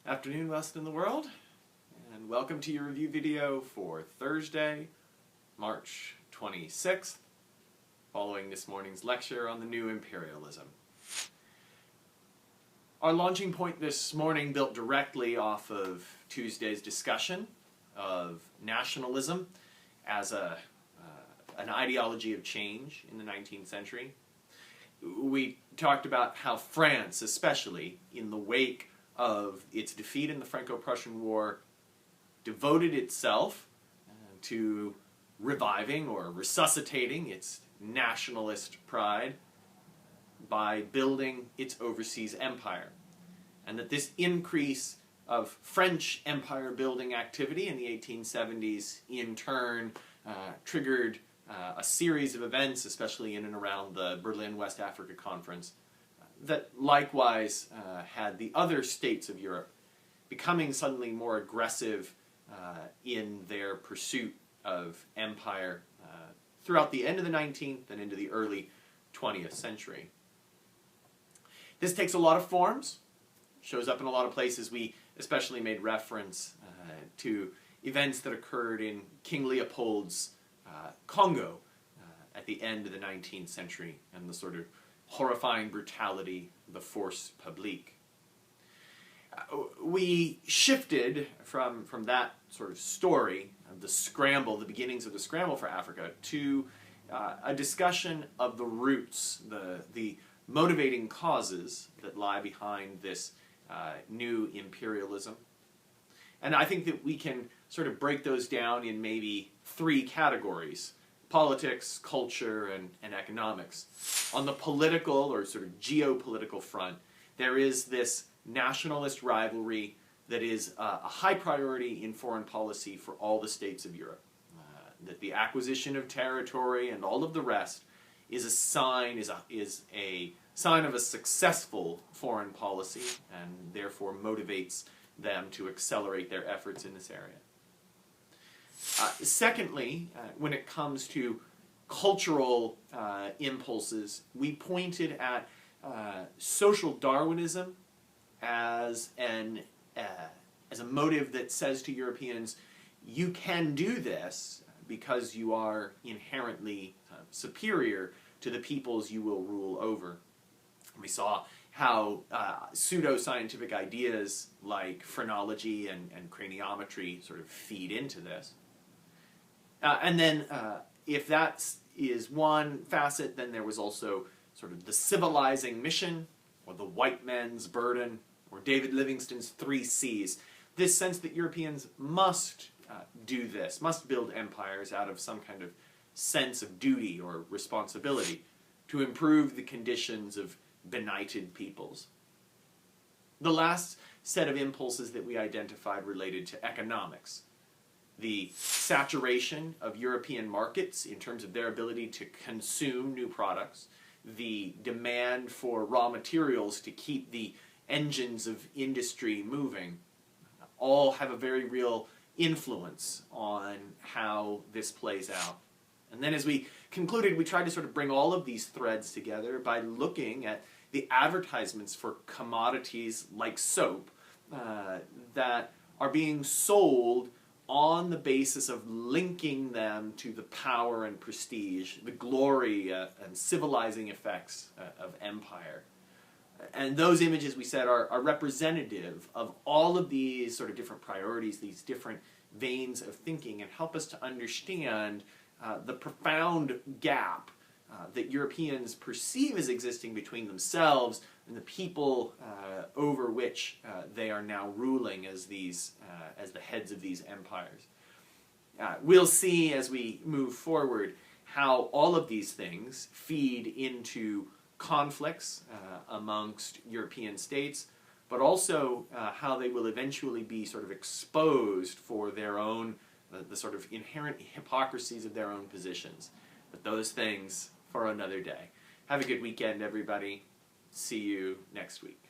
Afternoon, West in the world, and welcome to your review video for Thursday, March 26th, following this morning's lecture on the new imperialism. Our launching point this morning built directly off of Tuesday's discussion of nationalism as an ideology of change in the 19th century. We talked about how France, especially in the wake of its defeat in the Franco-Prussian War, devoted itself to reviving or resuscitating its nationalist pride by building its overseas empire. And that this increase of French empire building activity in the 1870s in turn triggered a series of events, especially in and around the Berlin West Africa Conference, that likewise had the other states of Europe becoming suddenly more aggressive in their pursuit of empire throughout the end of the 19th and into the early 20th century. This takes a lot of forms, shows up in a lot of places. We especially made reference to events that occurred in King Leopold's Congo at the end of the 19th century and the sort of horrifying brutality of the force publique. We shifted from that sort of story of the scramble, the beginnings of the scramble for Africa, to a discussion of the roots, the motivating causes that lie behind this new imperialism. And I think that we can sort of break those down in maybe three categories: politics, culture, and economics. On the political or sort of geopolitical front, there is this nationalist rivalry that is a high priority in foreign policy for all the states of Europe. That the acquisition of territory and all of the rest is a sign of a successful foreign policy, and therefore motivates them to accelerate their efforts in this area. Secondly, when it comes to cultural impulses, we pointed at social Darwinism as a motive that says to Europeans, you can do this because you are inherently superior to the peoples you will rule over. We saw how pseudo-scientific ideas like phrenology and craniometry sort of feed into this. And then, if that is one facet, then there was also sort of the civilizing mission, or the white man's burden, or David Livingstone's 3 C's. This sense that Europeans must do this, must build empires out of some kind of sense of duty or responsibility to improve the conditions of benighted peoples. The last set of impulses that we identified related to economics. The saturation of European markets in terms of their ability to consume new products, the demand for raw materials to keep the engines of industry moving, all have a very real influence on how this plays out. And then as we concluded, we tried to sort of bring all of these threads together by looking at the advertisements for commodities like soap that are being sold on the basis of linking them to the power and prestige, the glory and civilizing effects of empire. And those images, we said, are representative of all of these sort of different priorities, these different veins of thinking, and help us to understand the profound gap that Europeans perceive as existing between themselves and the people over which they are now ruling as the heads of these empires. We'll see as we move forward how all of these things feed into conflicts amongst European states, but also how they will eventually be sort of exposed for their own, the sort of inherent hypocrisies of their own positions. But those things for another day. Have a good weekend, everybody. See you next week.